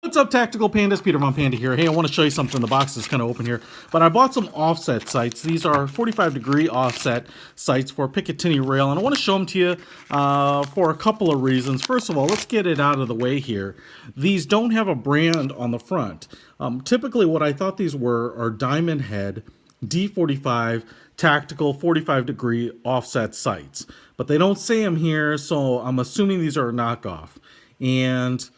What's up, Tactical Pandas? Peter Von Panda here. Hey, I want to show you something. The box is kind of open here, but I bought some offset sights. These are 45-degree offset sights for Picatinny rail, and I want to show them to you for a couple of reasons. First of all, let's get it out of the way here. These don't have a brand on the front. Typically, what I thought these are Diamondhead D-45 tactical 45-degree offset sights, but they don't say them here, so I'm assuming these are a knockoff. And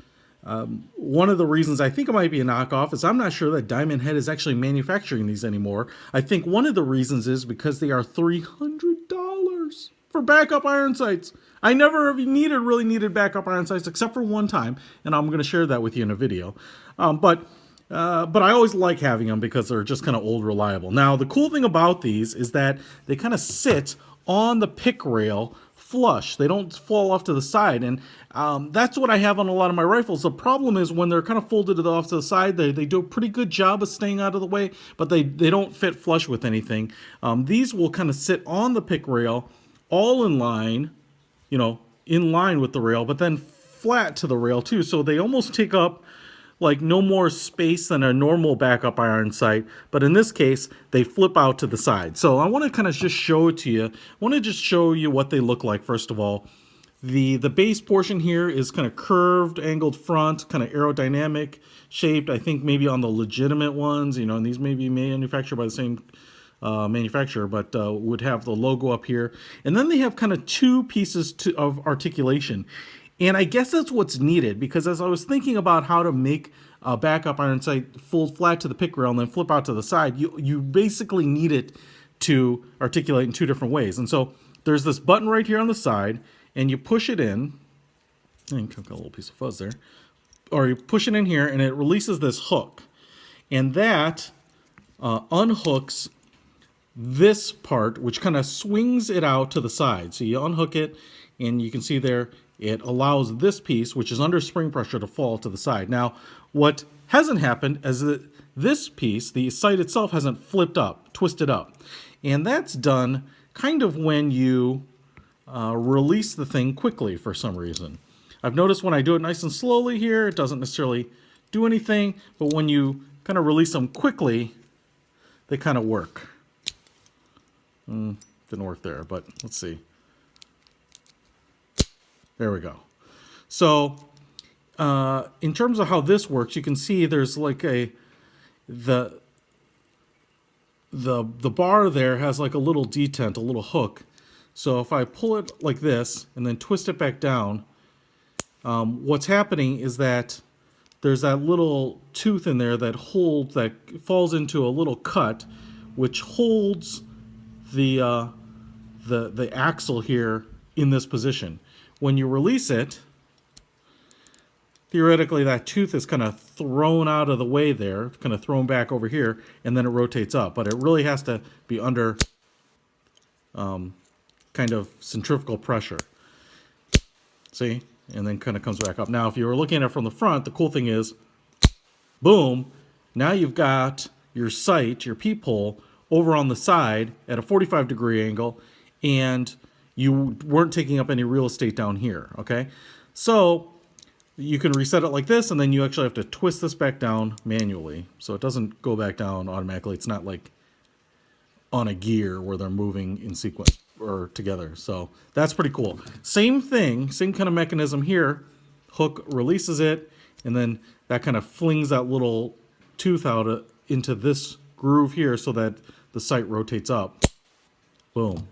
one of the reasons I think it might be a knockoff is I'm not sure that Diamondhead is actually manufacturing these anymore. I think one of the reasons is because they are $300 for backup iron sights. I never really needed backup iron sights except for one time, and I'm going to share that with you in a video. But I always like having them because they're just kind of old reliable. Now, the cool thing about these is that they kind of sit on the pick rail flush. They don't fall off to the side, and that's what I have on a lot of my rifles. The problem is when they're kind of folded off to the side, they do a pretty good job of staying out of the way, but they don't fit flush with anything. These will kind of sit on the pick rail, all in line, in line with the rail, but then flat to the rail too, so they almost take up like no more space than a normal backup iron sight, but in this case, they flip out to the side. So I want to kind of just show it to you. I want to just show you what they look like, first of all. The base portion here is kind of curved, angled front, kind of aerodynamic shaped. I think maybe on the legitimate ones, and these may be manufactured by the same manufacturer, but would have the logo up here. And then they have kind of two pieces of articulation. And I guess that's what's needed, because as I was thinking about how to make a backup iron sight fold flat to the pick rail and then flip out to the side, you basically need it to articulate in two different ways. And so there's this button right here on the side, and you push it in. I got a little piece of fuzz there. Or you push it in here, and it releases this hook. And that unhooks this part, which kind of swings it out to the side. So you unhook it, and you can see there, it allows this piece, which is under spring pressure, to fall to the side. Now, what hasn't happened is that this piece, the sight itself, hasn't flipped up, twisted up. And that's done kind of when you release the thing quickly for some reason. I've noticed when I do it nice and slowly here, it doesn't necessarily do anything, but when you kind of release them quickly, they kind of work. Didn't work there, but let's see. There we go. So in terms of how this works, you can see there's like the bar there has like a little detent, a little hook. So if I pull it like this and then twist it back down, what's happening is that there's that little tooth in there that falls into a little cut, which holds the axle here in this position. When you release it, theoretically that tooth is kind of thrown out of the way there, kind of thrown back over here, and then it rotates up. But it really has to be under kind of centrifugal pressure. See? And then kind of comes back up. Now, if you were looking at it from the front, the cool thing is, boom, now you've got your sight, your peephole, over on the side at a 45-degree angle, and you weren't taking up any real estate down here, okay? So you can reset it like this, and then you actually have to twist this back down manually. So it doesn't go back down automatically. It's not like on a gear where they're moving in sequence or together. So that's pretty cool. Same thing, same kind of mechanism here. Hook releases it, and then that kind of flings that little tooth out into this groove here so that the sight rotates up. Boom.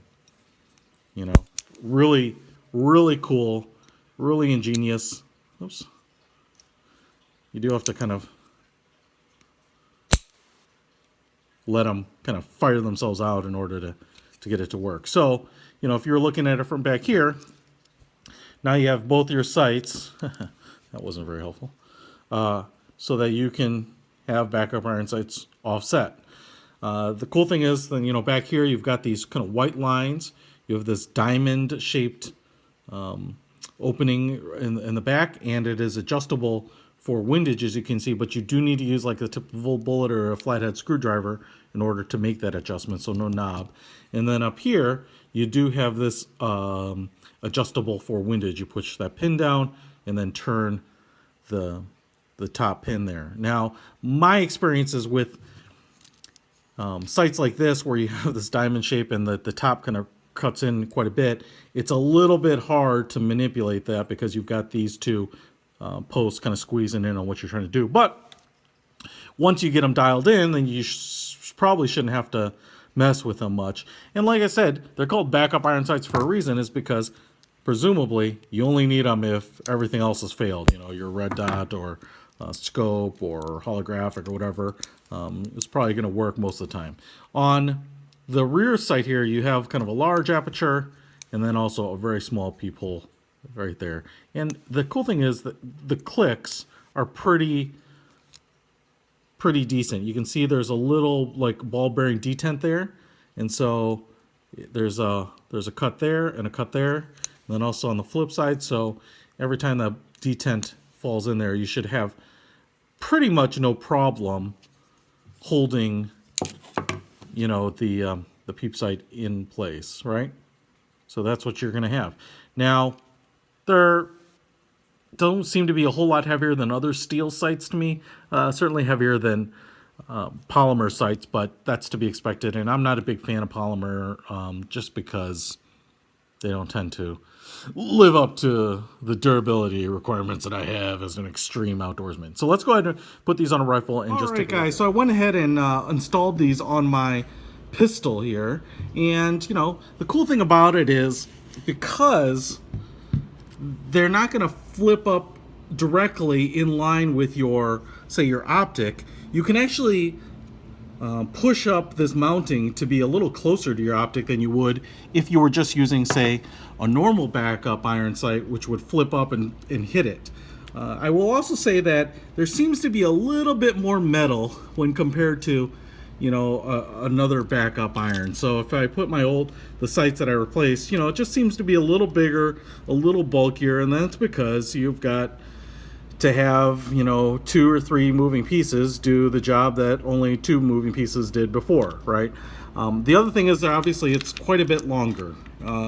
Really, really cool, really ingenious. Oops. You do have to kind of let them kind of fire themselves out in order to get it to work. So, if you're looking at it from back here, now you have both your sights. That wasn't very helpful. So that you can have backup iron sights offset. The cool thing is, then, back here you've got these kind of white lines. You have this diamond-shaped opening in the back, and it is adjustable for windage, as you can see, but you do need to use like a typical bullet or a flathead screwdriver in order to make that adjustment, so no knob. And then up here, you do have this adjustable for windage. You push that pin down and then turn the the top pin there. Now, my experiences with sights like this, where you have this diamond shape and the top kind of cuts in quite a bit, it's a little bit hard to manipulate that because you've got these two posts kind of squeezing in on what you're trying to do. But once you get them dialed in, then you probably shouldn't have to mess with them much. And like I said, they're called backup iron sights for a reason, is because presumably you only need them if everything else has failed. You know, your red dot or scope or holographic or whatever, it's probably going to work most of the time. On the rear sight here, you have kind of a large aperture and then also a very small peephole right there. And the cool thing is that the clicks are pretty decent. You can see there's a little like ball bearing detent there, and so there's a cut there and a cut there, and then also on the flip side. So every time the detent falls in there, you should have pretty much no problem holding, you know, the peep sight in place, right? So that's what you're going to have. Now, there don't seem to be a whole lot heavier than other steel sights to me. Certainly heavier than polymer sights, but that's to be expected. And I'm not a big fan of polymer just because they don't tend to live up to the durability requirements that I have as an extreme outdoorsman. So let's go ahead and put these on a rifle and just take a look. All right, guys, so I went ahead and installed these on my pistol here. And, you know, the cool thing about it is because they're not going to flip up directly in line with your, say, your optic, you can actually push up this mounting to be a little closer to your optic than you would if you were just using, say, a normal backup iron sight, which would flip up and hit it. I will also say that there seems to be a little bit more metal when compared to, you know, another backup iron. So if I put the sights that I replaced, you know, it just seems to be a little bigger, a little bulkier, and that's because you've got to have, you know, 2 or 3 moving pieces do the job that only 2 moving pieces did before, right? The other thing is that obviously it's quite a bit longer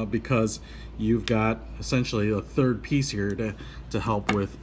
because you've got essentially a third piece here to help with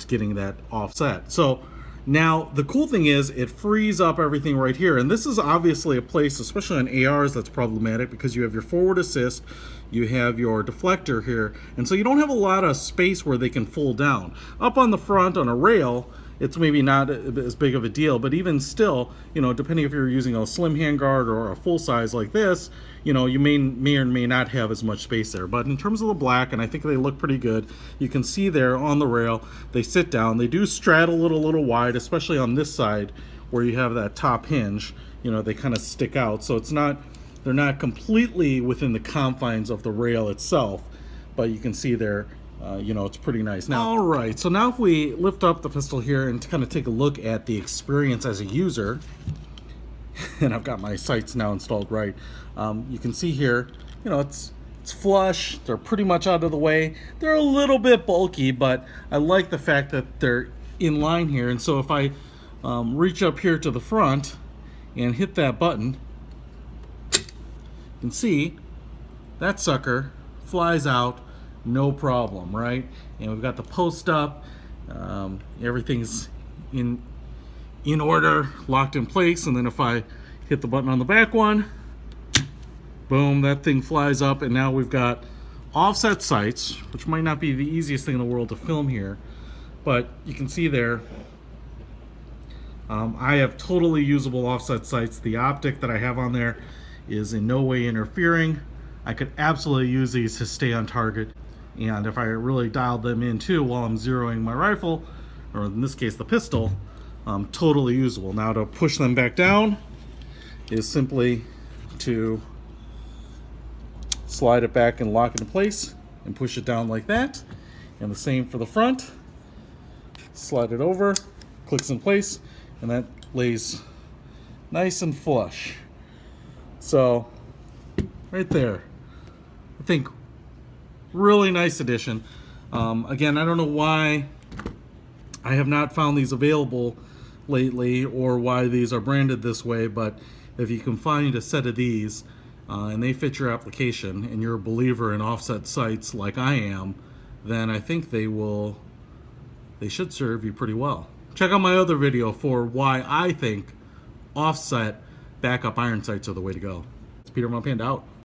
getting that offset. So now the cool thing is it frees up everything right here, and this is obviously a place, especially on ARs, that's problematic because you have your forward assist, you have your deflector here, and so you don't have a lot of space where they can fold down. Up on the front on a rail, it's maybe not as big of a deal, but even still, you know, depending if you're using a slim handguard or a full size like this, you know, you may or may not have as much space there. But in terms of the black, and I think they look pretty good, you can see there on the rail, they sit down, they do straddle it a little wide, especially on this side where you have that top hinge, you know, they kind of stick out. So it's not, they're not completely within the confines of the rail itself, but you can see there, you know, it's pretty nice. Now, all right, so now if we lift up the pistol here and kind of take a look at the experience as a user, and I've got my sights now installed right, you can see here, you know, it's flush, they're pretty much out of the way, they're a little bit bulky, but I like the fact that they're in line here. And so if I reach up here to the front and hit that button, you can see that sucker flies out no problem, right? And we've got the post up, everything's in order, locked in place. And then if I hit the button on the back one, boom, that thing flies up. And now we've got offset sights, which might not be the easiest thing in the world to film here, but you can see there, I have totally usable offset sights. The optic that I have on there is in no way interfering. I could absolutely use these to stay on target. And if I really dialed them in too while I'm zeroing my rifle, or in this case the pistol, totally usable. Now to push them back down is simply to slide it back and lock it in place and push it down like that. And the same for the front. Slide it over, clicks in place, and that lays nice and flush. So right there, I think really nice addition. Again, I don't know why I have not found these available lately or why these are branded this way, but if you can find a set of these and they fit your application and you're a believer in offset sights like I am, then I think they will they should serve you pretty well. Check out my other video for why I think offset backup iron sights are the way to go. It's Peter Von Panda out.